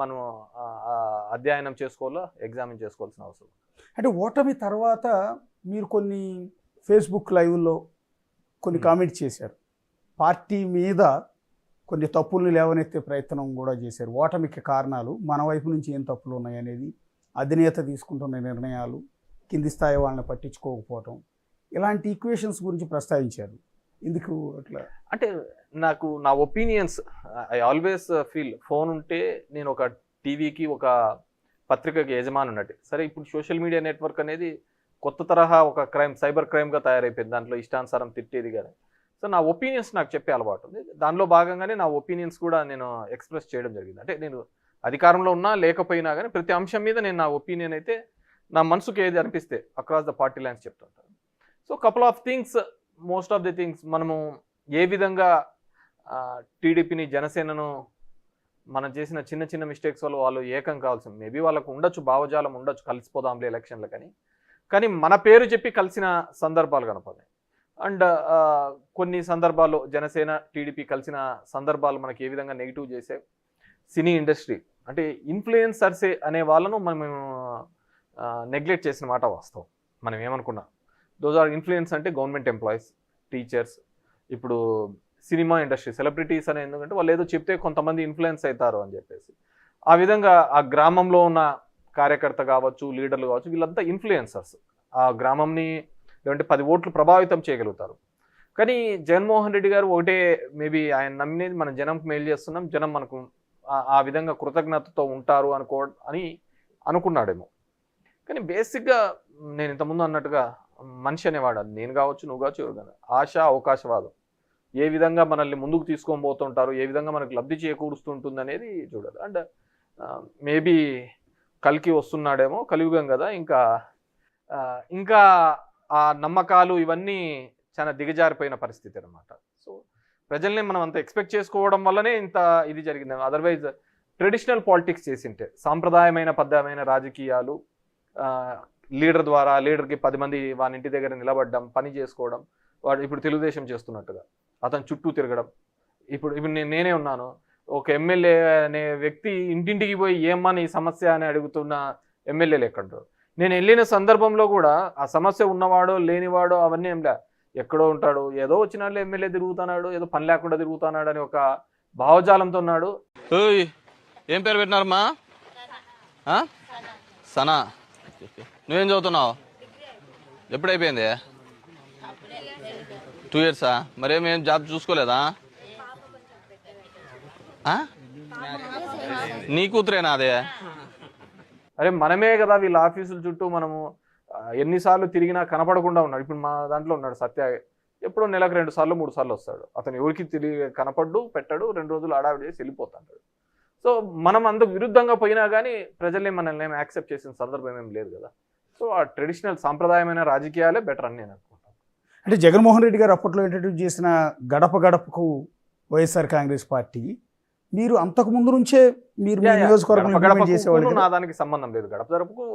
మనం అధ్యయనం చేసుకోవాలో ఎగ్జామిన్ చేసుకోవాల్సిన అవసరం. అంటే ఓటమి తర్వాత మీరు కొన్ని ఫేస్బుక్ లైవ్లో కొన్ని కామెంట్ చేశారు, పార్టీ మీద కొన్ని తప్పుల్ని లేవనెత్తే ప్రయత్నం కూడా చేశారు. ఓటమికి కారణాలు మన వైపు నుంచి ఏం తప్పులు ఉన్నాయనేది, అధినేత తీసుకుంటున్న నిర్ణయాలు, కింది స్థాయి వాళ్ళని పట్టించుకోకపోవటం, ఇలాంటి ఈక్వేషన్స్ గురించి ప్రస్తావించారు. ఎందుకు అట్లా? అంటే నాకు నా opinions, I always feel phone ఉంటే నేను ఒక టీవీకి ఒక పత్రికకి యజమాని ఉన్నట్టు. సరే ఇప్పుడు సోషల్ మీడియా నెట్వర్క్ అనేది కొత్త తరహా ఒక క్రైమ్, సైబర్ క్రైమ్గా తయారైపోయింది. దాంట్లో ఇష్టానుసారం తిట్టేది కానీ. సో నా ఒపీనియన్స్ నాకు చెప్పే అలవాటు ఉంది. దానిలో భాగంగానే నా ఒపీనియన్స్ కూడా నేను ఎక్స్ప్రెస్ చేయడం జరిగింది. అంటే నేను అధికారంలో ఉన్నా లేకపోయినా కానీ ప్రతి అంశం మీద నేను నా ఒపీనియన్ అయితే నా మనసుకు ఏది అనిపిస్తే అక్రాస్ ద పార్టీ లైన్స్ చెప్తుంటాను. So couple of things, most of the things మనము ఏ విధంగా టీడీపీని, జనసేనను మనం చేసిన చిన్న చిన్న మిస్టేక్స్ వల్ల వాళ్ళు ఏకం కావాల్సింది. మేబీ వాళ్ళకు ఉండొచ్చు, భావజాలం ఉండొచ్చు, కలిసిపోదాంలే ఎలక్షన్లు కానీ మన పేరు చెప్పి కలిసిన సందర్భాలు కనపడాయి. అండ్ కొన్ని సందర్భాల్లో జనసేన టీడీపీ కలిసిన సందర్భాలు మనకి ఏ విధంగా నెగిటివ్ చేసే సినీ ఇండస్ట్రీ అంటే ఇన్ఫ్లుయెన్సర్సే అనే వాళ్ళను మనం నెగ్లెక్ట్ చేసిన మాట వాస్తవం. మనం ఏమనుకున్నా దోస్ ఆర్ ఇన్ఫ్లుయెన్స్ అంటే గవర్నమెంట్ ఎంప్లాయీస్, టీచర్స్, ఇప్పుడు సినిమా ఇండస్ట్రీ సెలబ్రిటీస్ అనే, ఎందుకంటే వాళ్ళు ఏదో చెప్తే కొంతమంది ఇన్ఫ్లుయెన్స్ అవుతారు అని చెప్పేసి ఆ విధంగా ఆ గ్రామంలో ఉన్న కార్యకర్త కావచ్చు, లీడర్లు కావచ్చు, వీళ్ళంతా ఇన్ఫ్లుయెన్సర్స్. ఆ గ్రామంని లేదంటే 10 ఓట్లు ప్రభావితం చేయగలుగుతారు. కానీ జగన్మోహన్ రెడ్డి గారు ఒకటే, మేబీ ఆయన నమ్మినది మన జనంకు మేలు చేస్తున్నాం, జనం మనకు ఆ విధంగా కృతజ్ఞతతో ఉంటారు అని అనుకున్నాడేమో. కానీ బేసిక్గా నేను ఇంతకుముందు అన్నట్టుగా మనిషి అనేవాడు, అది నేను కావచ్చు, నువ్వు కావచ్చు, ఎవరు కానీ, ఆశ అవకాశవాదం ఏ విధంగా మనల్ని ముందుకు తీసుకొని పోతుంటారు, ఏ విధంగా మనకు లబ్ధి చేకూరుస్తుంటుంది అనేది చూడాలి. అండ్ మేబీ కలికి వస్తున్నాడేమో, కలియుగం కదా, ఇంకా ఆ నమ్మకాలు ఇవన్నీ చాలా దిగజారిపోయిన పరిస్థితి అనమాట. సో ప్రజల్ని మనం అంత ఎక్స్పెక్ట్ చేసుకోవడం వల్లనే ఇంత ఇది జరిగింది. అదర్వైజ్ ట్రెడిషనల్ పాలిటిక్స్ చేసింటే, సాంప్రదాయమైన పద్ధమైన రాజకీయాలు, లీడర్ ద్వారా లీడర్కి 10 మంది వాని ఇంటి దగ్గర నిలబడడం, పని చేసుకోవడం, వాడు ఇప్పుడు తెలుగుదేశం చేస్తున్నట్టుగా అతను చుట్టూ తిరగడం. ఇప్పుడు నేనే ఉన్నాను, ఒక ఎమ్మెల్యే అనే వ్యక్తి ఇంటింటికి పోయి ఏమ్మా నీ సమస్య అని అడుగుతున్న ఎమ్మెల్యేలు ఎక్కడో. నేను వెళ్ళిన సందర్భంలో కూడా ఆ సమస్య ఉన్నవాడో లేనివాడో అవన్నీ ఏంలే, ఎక్కడో ఉంటాడు, ఏదో వచ్చినాడు ఎమ్మెల్యే తిరుగుతున్నాడు, ఏదో పని లేకుండా తిరుగుతున్నాడు అని ఒక భావజాలంతో ఉన్నాడు. ఏం పేరు పెట్టినారమ్మా? సనా. నువ్వేం చదువుతున్నావు? ఎప్పుడైపోయింది? 2 ఇయర్సా? మరేమేం జాబ్ చూసుకోలేదా? నీ కూతురేనా అదే? అరే మనమే కదా వీళ్ళ ఆఫీసుల చుట్టూ మనము ఎన్నిసార్లు తిరిగినా కనపడకుండా ఉన్నాడు. ఇప్పుడు మా దాంట్లో ఉన్నాడు సత్య, ఎప్పుడో నెలకు 2 సార్లు 3 సార్లు వస్తాడు. అతను ఎవరికి కనపడ్డు పెట్టడు, 2 రోజులు అడావిడి చేసి వెళ్ళిపోతాడు. సో మనం అందుకు విరుద్ధంగా పోయినా కానీ ప్రజల్ని మనల్ని ఏమి యాక్సెప్ట్ చేసిన సందర్భం ఏం లేదు కదా. సో ఆ ట్రెడిషనల్ సాంప్రదాయమైన రాజకీయాలే బెటర్ అని నేను అనుకుంటాను. అంటే జగన్మోహన్ రెడ్డి గారు అప్పట్లో ఇంట్రడ్యూస్ చేసిన గడప గడపకు వైఎస్ఆర్ కాంగ్రెస్ పార్టీ, మీరు అంతకు ముందు నుంచే మీరు నియోజకవర్గం నా దానికి సంబంధం లేదు. గడప గడపకు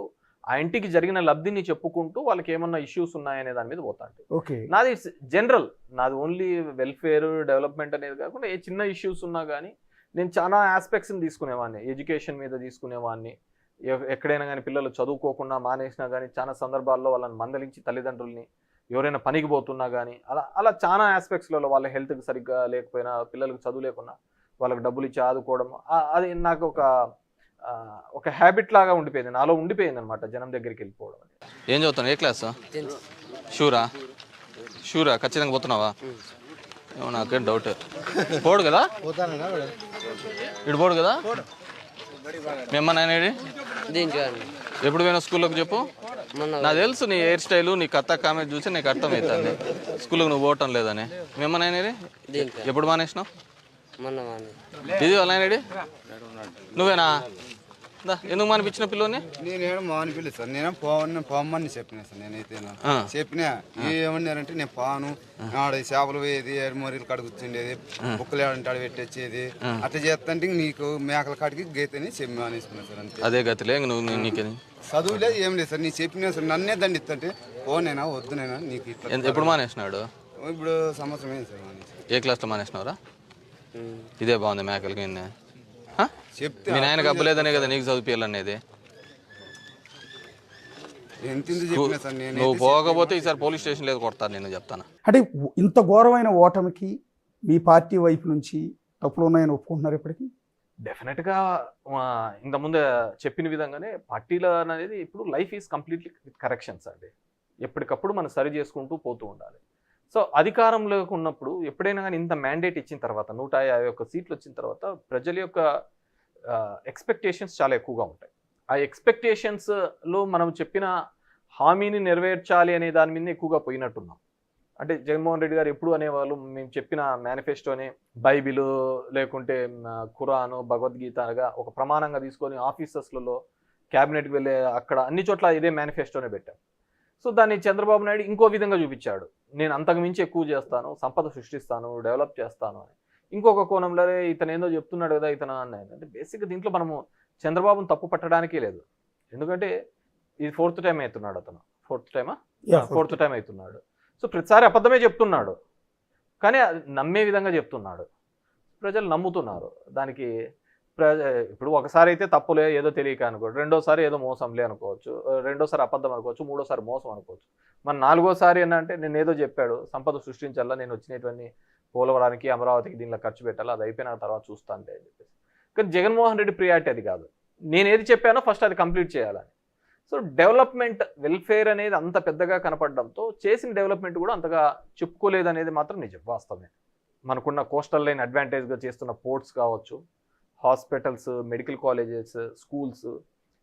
ఆ ఇంటికి జరిగిన లబ్ధిని చెప్పుకుంటూ వాళ్ళకి ఏమన్నా ఇష్యూస్ ఉన్నాయనే దాని మీద పోతాంటే, ఓకే, నాది జనరల్, నాది ఓన్లీ వెల్ఫేర్ డెవలప్మెంట్ అనేది కాకుండా ఏ చిన్న ఇష్యూస్ ఉన్నా కానీ నేను చాలా ఆస్పెక్ట్స్ని తీసుకునేవాడిని. ఎడ్యుకేషన్ మీద తీసుకునేవాడిని. ఎక్కడైనా కానీ పిల్లలు చదువుకోకుండా మానేసినా కానీ చాలా సందర్భాల్లో వాళ్ళని మందలించి, తల్లిదండ్రుల్ని ఎవరైనా పనికి పోతున్నా కానీ అలా చాలా ఆస్పెక్ట్స్లలో వాళ్ళ హెల్త్కి సరిగ్గా లేకపోయినా, పిల్లలకు చదువు లేకున్నా వాళ్ళకి డబ్బులు ఇచ్చి ఆదుకోవడం, అది నాకు ఒక హ్యాబిట్ లాగా ఉండిపోయింది, నాలో ఉండిపోయింది అనమాట, జనం దగ్గరికి వెళ్ళిపోవడం. ఏం చదువుతాను? ఏ క్లాస్? షూరా ఖచ్చితంగా పోతున్నావా? ఏమో నాకేం డౌట్. పోడు కదా ఇటు, పోడు కదా మేమన్నాయనేది. ఎప్పుడు పోయినా స్కూల్లోకి చెప్పు. నాకు తెలుసు నీ హెయిర్ స్టైలు, నీ కథ కామెంట్ చూసి నీకు అర్థమవుతుంది స్కూల్కి నువ్వు పోవటం లేదని. మేమన్నాయనేది ఎప్పుడు మానేసినావు? ఇది వాళ్ళ నువ్వేనా? ఎందుకు మానిపించిన పిల్లని? నేనేమో మానిపిలేదు సార్, నేను పోమని చెప్పినా సార్. నేనైతే చెప్పినా ఏమన్నారంటే నేను పాను ఆడ చేపలు పోయేది, ఎడమూరీలు కాడ కూర్చుండేది, బుక్కలు ఏడంటే ఆడ పెట్టేది, అట్లా చేస్తుంటే నీకు మేకల కాడికి గీతని చెప్పి మానేసుకున్నా సార్. అంతే, అదే గతిలే. నువ్వు నీకే చదువు లేదు ఏం లేదు సార్. నీ చెప్పినా సార్, నన్నే దండిస్తుంటే పోనేనా వద్దునేనా నీకు ఇట్లా. ఎప్పుడు మానేసినాడు? ఇప్పుడు సంవత్సరం ఏంటి సార్ మానేసి. ఏ క్లాస్లో మానేసినావురా? ఇదే బాగుంది మేకలకి. చెప్తే మీ నాయనకు అబ్బలేదనే కదా నీకు చదివించాలనేది. ఎంత చెప్పినా సార్ నేను నువ్వు పోకపోతే ఈసారి పోలీస్ స్టేషన్ లేదు కొడతాను నేను చెప్తాను. అంటే ఇంత ఘోరమైన ఓటమికి మీ పార్టీ వైపు నుంచి తప్పులు ఉన్నాయని ఒప్పుకుంటున్నారు ఇప్పటికీ? డెఫినెట్గా ఇంతకుముందు చెప్పిన విధంగానే పార్టీలో అనేది ఇప్పుడు life is completely with corrections అండి. ఎప్పటికప్పుడు మనం సరి చేసుకుంటూ పోతూ ఉండాలి. సో అధికారంలోకి ఉన్నప్పుడు ఎప్పుడైనా కానీ ఇంత మ్యాండేట్ ఇచ్చిన తర్వాత 151 సీట్లు వచ్చిన తర్వాత ప్రజల యొక్క ఎక్స్పెక్టేషన్స్ చాలా ఎక్కువగా ఉంటాయి. ఆ ఎక్స్పెక్టేషన్స్లో మనం చెప్పిన హామీని నెరవేర్చాలి అనే దాని మీద ఎక్కువగా పోయినట్టున్నాం. అంటే జగన్మోహన్ రెడ్డి గారు ఎప్పుడు అనేవాళ్ళు, మేము చెప్పిన మేనిఫెస్టోని బైబిల్ లేకుంటే ఖురాను భగవద్గీతగా ఒక ప్రమాణంగా తీసుకొని ఆఫీసర్స్లలో క్యాబినెట్కి వెళ్ళే అక్కడ అన్ని చోట్ల ఇదే మేనిఫెస్టోనే పెట్టాం. సో దాన్ని చంద్రబాబు నాయుడు ఇంకో విధంగా చూపించాడు, నేను అంతకు మించి ఎక్కువ చేస్తాను, సంపద సృష్టిస్తాను, డెవలప్ చేస్తాను అని. ఇంకొక కోణంలో ఇతను ఏందో చెప్తున్నాడు కదా ఇతను అన్నది. అంటే బేసిక్గా దీంట్లో మనము చంద్రబాబును తప్పు పట్టడానికే లేదు. ఎందుకంటే ఇది 4th టైం అవుతున్నాడు అతను. 4th టైం అవుతున్నాడు. సో ప్రతిసారి అబద్ధమే చెప్తున్నాడు, కానీ నమ్మే విధంగా చెప్తున్నాడు. ప్రజలు నమ్ముతున్నారు దానికి. ఇప్పుడు ఒకసారి అయితే తప్పులే ఏదో తెలియక అనుకోవచ్చు, రెండోసారి ఏదో మోసంలే అనుకోవచ్చు, రెండోసారి అబద్ధం అనుకోవచ్చు, మూడోసారి మోసం అనుకోవచ్చు. మరి 4వసారి ఏంటంటే నేను ఏదో చెప్పాడు, సంపద సృష్టించాలా, నేను వచ్చినటువంటి పోలవరానికి అమరావతికి దీనిలో ఖర్చు పెట్టాలి, అది అయిపోయిన తర్వాత చూస్తాను అని చెప్పేసి. కానీ జగన్మోహన్ రెడ్డి ప్రియారిటీ అది కాదు. నేను ఏది చెప్పానో ఫస్ట్ అది కంప్లీట్ చేయాలని. సో డెవలప్మెంట్ వెల్ఫేర్ అనేది అంత పెద్దగా కనపడడంతో చేసిన డెవలప్మెంట్ కూడా అంతగా చెప్పుకోలేదు అనేది మాత్రం నిజం, వాస్తవమే. మనకున్న కోస్టల్ లైన్ అడ్వాంటేజ్గా చేస్తున్న పోర్ట్స్ కావచ్చు, హాస్పిటల్స్, మెడికల్ కాలేజెస్, స్కూల్స్,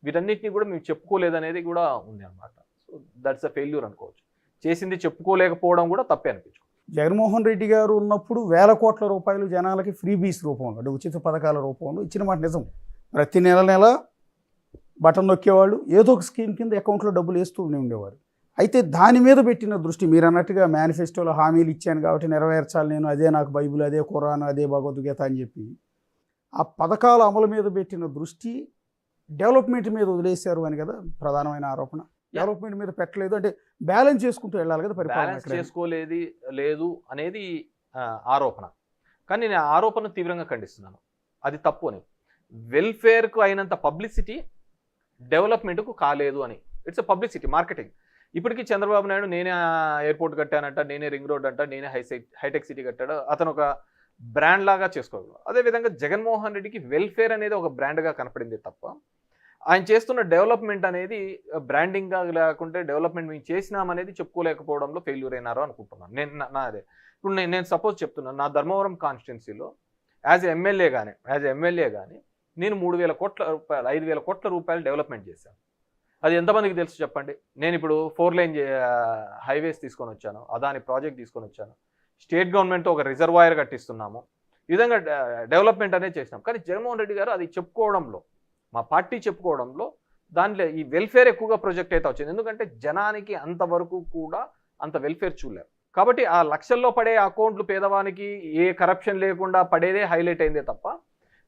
వీటన్నిటిని కూడా మేము చెప్పుకోలేదనేది కూడా ఉంది అనమాట. సో దట్స్ అ ఫెయిల్యూర్ అనుకోవచ్చు. చేసింది చెప్పుకోలేకపోవడం కూడా తప్పే అనిపించుకో. జగన్మోహన్ రెడ్డి గారు ఉన్నప్పుడు వేల కోట్ల రూపాయలు జనాలకి ఫ్రీబీస్ రూపంలో, అంటే ఉచిత పథకాల రూపంలో ఇచ్చిన మాట నిజం. ప్రతి నెల బటన్ నొక్కేవాళ్ళు, ఏదో ఒక స్కీమ్ కింద అకౌంట్లో డబ్బులు వేస్తూ ఉండేవారు. అయితే దాని మీద పెట్టిన దృష్టి, మీరు అన్నట్టుగా మేనిఫెస్టోలో హామీలు ఇచ్చాను కాబట్టి నెరవేర్చాలి నేను, అదే నాకు బైబిల్, అదే ఖురాన్, అదే భగవద్గీత అని చెప్పి ఆ పథకాల అమలు మీద పెట్టిన దృష్టి డెవలప్మెంట్ మీద వదిలేశారు అని కదా ప్రధానమైన ఆరోపణ. డెవలప్మెంట్ మీద పెట్టలేదు అంటే బ్యాలెన్స్ చేసుకుంటూ వెళ్ళాలి కదా పరిపాలన. బ్యాలెన్స్ చేసుకోలేదు లేదు అనేది ఆరోపణ, కానీ నేను ఆరోపణ తీవ్రంగా ఖండిస్తున్నాను. అది తప్పు అని. వెల్ఫేర్కు అయినంత పబ్లిసిటీ డెవలప్మెంట్కు కాలేదు అని. It's a publicity, marketing. ఇప్పటికీ చంద్రబాబు నాయుడు నేనే ఎయిర్పోర్ట్ కట్టానంట, నేనే రింగ్ రోడ్ అంట, నేనే హైటెక్ సిటీ కట్టాడు, అతను ఒక బ్రాండ్ లాగా చేసుకోగలరు. అదేవిధంగా జగన్మోహన్ రెడ్డికి వెల్ఫేర్ అనేది ఒక బ్రాండ్గా కనపడింది తప్ప ఆయన చేస్తున్న డెవలప్మెంట్ అనేది బ్రాండింగ్గా లేకుంటే డెవలప్మెంట్ మేము చేసినామనేది చెప్పుకోలేకపోవడంలో ఫెయిల్యూర్ అయినారు అనుకుంటున్నాను నేను. అదే ఇప్పుడు నేను సపోజ్ చెప్తున్నాను, నా ధర్మవరం కాన్స్టిట్యున్సీలో యాజ్ ఎమ్మెల్యే కానీ నేను 3,000 కోట్ల రూపాయలు 5,000 కోట్ల రూపాయలు డెవలప్మెంట్ చేశాను. అది ఎంతమందికి తెలుసు చెప్పండి? నేను ఇప్పుడు 4 లైన్ హైవేస్ తీసుకొని వచ్చాను, అదాని ప్రాజెక్ట్ తీసుకొని వచ్చాను, స్టేట్ గవర్నమెంట్తో ఒక రిజర్వాయర్ కట్టిస్తున్నాము, ఈ విధంగా డెవలప్మెంట్ అనేది చేసినాం. కానీ జగన్మోహన్ రెడ్డి గారు అది చెప్పుకోవడంలో, మా పార్టీ చెప్పుకోవడంలో దాంట్లో ఈ వెల్ఫేర్ ఎక్కువగా ప్రొజెక్ట్ అయితే వచ్చింది. ఎందుకంటే జనానికి అంతవరకు కూడా అంత వెల్ఫేర్ చూడలేరు. కాబట్టి ఆ లక్షల్లో పడే అకౌంట్లు పేదవానికి ఏ కరప్షన్ లేకుండా పడేదే హైలైట్ అయిందే తప్ప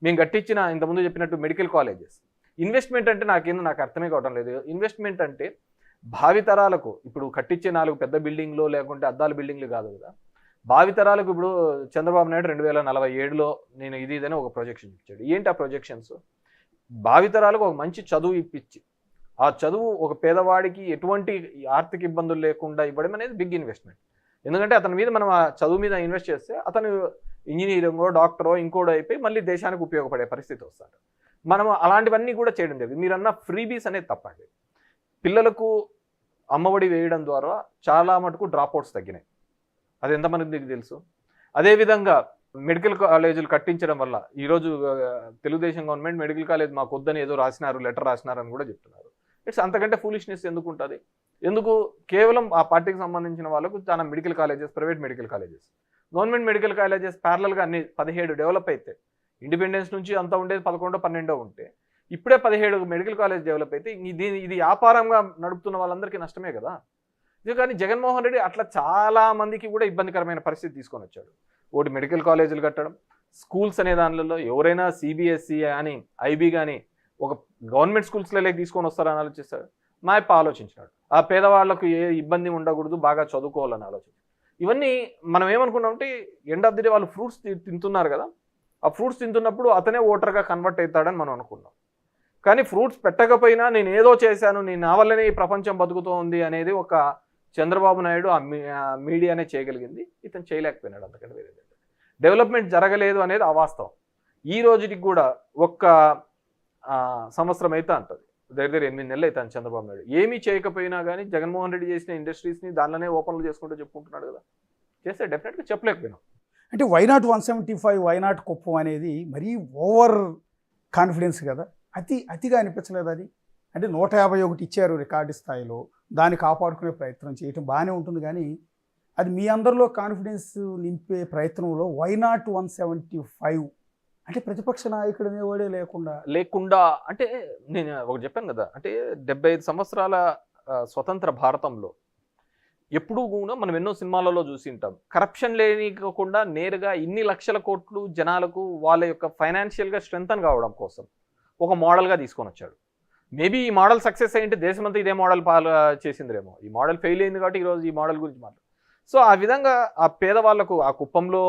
మేము కట్టించిన ఇంతకుముందు చెప్పినట్టు మెడికల్ కాలేజెస్ ఇన్వెస్ట్మెంట్ అంటే నాకు అర్థమే కావడం లేదు. ఇన్వెస్ట్మెంట్ అంటే భావితరాలకు ఇప్పుడు కట్టించే 4 పెద్ద బిల్డింగ్లు లేకుంటే అద్దాల బిల్డింగ్లు కాదు కదా, భావితరాలకు. ఇప్పుడు చంద్రబాబు నాయుడు 2047లో నేను ఇదని ఒక ప్రొజెక్షన్ ఇచ్చాడు. ఏంటి ఆ ప్రొజెక్షన్స్? భావితరాలకు ఒక మంచి చదువు ఇప్పించి ఆ చదువు ఒక పేదవాడికి ఎటువంటి ఆర్థిక ఇబ్బందులు లేకుండా ఇవ్వడం అనేది బిగ్ ఇన్వెస్ట్మెంట్. ఎందుకంటే అతని మీద మనం ఆ చదువు మీద ఇన్వెస్ట్ చేస్తే అతను ఇంజనీరింగో డాక్టరో ఇంకోటో అయిపోయి మళ్ళీ దేశానికి ఉపయోగపడే పరిస్థితి వస్తాడు. మనం అలాంటివన్నీ కూడా చేయడం జరిగింది. మీరన్న ఫ్రీబీస్ అనేది తప్పండి. పిల్లలకు అమ్మఒడి వేయడం ద్వారా చాలా మటుకు డ్రాప్అవుట్స్ తగ్గినాయి, అది ఎంతమందికి తెలుసు. అదేవిధంగా మెడికల్ కాలేజీలు కట్టించడం వల్ల ఈరోజు తెలుగుదేశం గవర్నమెంట్ మెడికల్ కాలేజ్ మాకు వద్దని ఏదో లెటర్ రాసినారు అని కూడా చెప్తున్నారు. ఇట్స్ అంతకంటే ఫూలిష్నెస్ ఎందుకు ఉంటుంది? ఎందుకు కేవలం ఆ పార్టీకి సంబంధించిన వాళ్ళకు చాలా medical colleges, private medical colleges, government medical colleges ప్యారలల్గా అన్ని 17 డెవలప్ అయితే, ఇండిపెండెన్స్ నుంచి అంతా ఉండేది 11, 12 ఉంటే ఇప్పుడే 17 మెడికల్ కాలేజ్ డెవలప్ అయితే ఇది వ్యాపారంగా నడుపుతున్న వాళ్ళందరికీ నష్టమే కదా. ఇది కానీ జగన్మోహన్ రెడ్డి అట్లా చాలా మందికి కూడా ఇబ్బందికరమైన పరిస్థితి తీసుకొని వచ్చాడు. ఒకటి మెడికల్ కాలేజీలు కట్టడం, స్కూల్స్ అనే దానిలో ఎవరైనా సిబిఎస్ఈ కానీ ఐబీ కానీ ఒక గవర్నమెంట్ స్కూల్స్లోకి తీసుకొని వస్తారని ఆలోచిస్తాడు. మా యొక్క ఆలోచించినాడు ఆ పేదవాళ్లకు ఏ ఇబ్బంది ఉండకూడదు, బాగా చదువుకోవాలని ఆలోచించాడు. ఇవన్నీ మనం ఏమనుకున్నామంటే ఎండ్ ఆఫ్ ది డే వాళ్ళు ఫ్రూట్స్ తింటున్నారు కదా, ఆ ఫ్రూట్స్ తింటున్నప్పుడు అతనే ఓటర్గా కన్వర్ట్ అవుతాడని మనం అనుకున్నాం. కానీ ఫ్రూట్స్ పెట్టకపోయినా నేను ఏదో చేశాను, నేను నా వల్లనే ఈ ప్రపంచం బతుకుతోంది అనేది ఒక చంద్రబాబు నాయుడు ఆ మీడియానే చేయగలిగింది, ఇతను చేయలేకపోయినాడు. అంతకంటే వేరే డెవలప్మెంట్ జరగలేదు అనేది అవాస్తవం. ఈ రోజుకి కూడా ఒక్క సంవత్సరం అయితే అంటుంది, దగ్గర 8 నెలలు అవుతాను చంద్రబాబు నాయుడు ఏమీ చేయకపోయినా కానీ జగన్మోహన్ రెడ్డి చేసిన ఇండస్ట్రీస్ని దానిలోనే ఓపెన్లు చేసుకుంటూ చెప్పుకుంటున్నాడు కదా. చేస్తే డెఫినెట్గా చెప్పలేకపోయినాం. అంటే వైనాట్ 175 వైనాట్ కుప్పం అనేది మరీ ఓవర్ కాన్ఫిడెన్స్ కదా, అతిగా అనిపించలేదు అది? అంటే 151 ఇచ్చారు రికార్డు స్థాయిలో, దాన్ని కాపాడుకునే ప్రయత్నం చేయటం బాగానే ఉంటుంది, కానీ అది మీ అందరిలో కాన్ఫిడెన్స్ నింపే ప్రయత్నంలో వైనాట్ 175 అంటే ప్రతిపక్ష నాయకుడు అనేవాడే లేకుండా అంటే నేను ఒకటి చెప్పాను కదా, అంటే 75 సంవత్సరాల స్వతంత్ర భారతంలో ఎప్పుడూ కూడా మనం ఎన్నో సినిమాలలో చూసి ఉంటాం, కరప్షన్ లేనికుండా నేరుగా ఇన్ని లక్షల కోట్లు జనాలకు వాళ్ళ యొక్క ఫైనాన్షియల్గా స్ట్రెంగ్తన్ కావడం కోసం ఒక మోడల్గా తీసుకొని వచ్చాడు. మేబీ ఈ మోడల్ సక్సెస్ అయ్యింటే దేశమంతా ఇదే మోడల్ చేసిందిరేమో. ఈ మోడల్ ఫెయిల్ అయింది కాబట్టి ఈరోజు ఈ మోడల్ గురించి మాట్లాడు. సో ఆ విధంగా ఆ పేదవాళ్లకు ఆ కుప్పంలో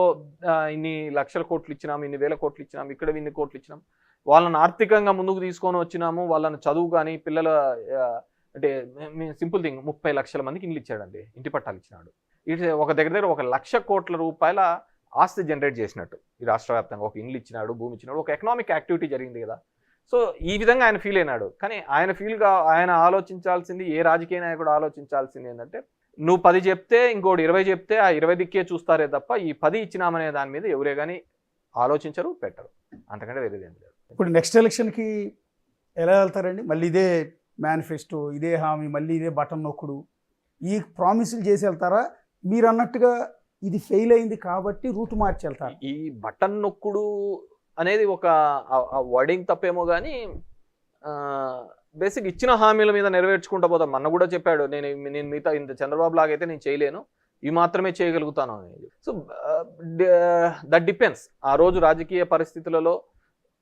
ఇన్ని లక్షల కోట్లు ఇచ్చినాము, ఇన్ని వేల కోట్లు ఇచ్చినాము, ఇక్కడ ఇన్ని కోట్లు ఇచ్చినాం, వాళ్ళని ఆర్థికంగా ముందుకు తీసుకొని వచ్చినాము, వాళ్ళని చదువు కానీ పిల్లల అంటే సింపుల్ థింగ్ 30 లక్షల మందికి ఇల్లు ఇచ్చాడండి, ఇంటి పట్టాలు ఇచ్చినాడు. ఇది ఒక దగ్గర 1,00,000 కోట్ల రూపాయల ఆస్తి జనరేట్ చేసినట్టు ఈ రాష్ట్ర వ్యాప్తంగా. ఒక ఇల్లు ఇచ్చినాడు, భూమి ఇచ్చినాడు, ఒక ఎకనామిక్ యాక్టివిటీ జరిగింది కదా. సో ఈ విధంగా ఆయన ఫీల్ అయినాడు. కానీ ఆయన ఆలోచించాల్సింది, ఏ రాజకీయ నాయకుడు ఆలోచించాల్సింది ఏంటంటే, నువ్వు 10 చెప్తే ఇంకోటి 20 చెప్తే ఆ 20 దిక్కే చూస్తారే తప్ప ఈ 10 ఇచ్చినామనే దాని మీద ఎవరే కానీ ఆలోచించరు, పెట్టరు. అంతకంటే వేరేది ఏం లేదు. ఇప్పుడు నెక్స్ట్ ఎలక్షన్కి ఎలా వెళ్తారండి? మళ్ళీ ఇదే మేనిఫెస్టో, ఇదే హామీ, మళ్ళీ ఇదే బటన్ నొక్కుడు, ఈ ప్రామిసులు చేసి వెళ్తారా? మీరు అన్నట్టుగా ఇది ఫెయిల్ అయింది కాబట్టి రూట్ మార్చి వెళ్తారు? ఈ బటన్ నొక్కుడు అనేది ఒక వర్డింగ్ తప్పేమో కానీ బేసిక్ ఇచ్చిన హామీల మీద నెరవేర్చుకుంటూ పోతాం. మొన్న కూడా చెప్పాడు, నేను మిగతా ఇంత చంద్రబాబు లాగైతే నేను చేయలేను, ఇవి మాత్రమే చేయగలుగుతాను అనేది. సో దట్ డిపెండ్స్ ఆ రోజు రాజకీయ పరిస్థితులలో.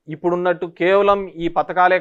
ఇప్పుడున్నట్టు కేవలం ఈ పథకాలే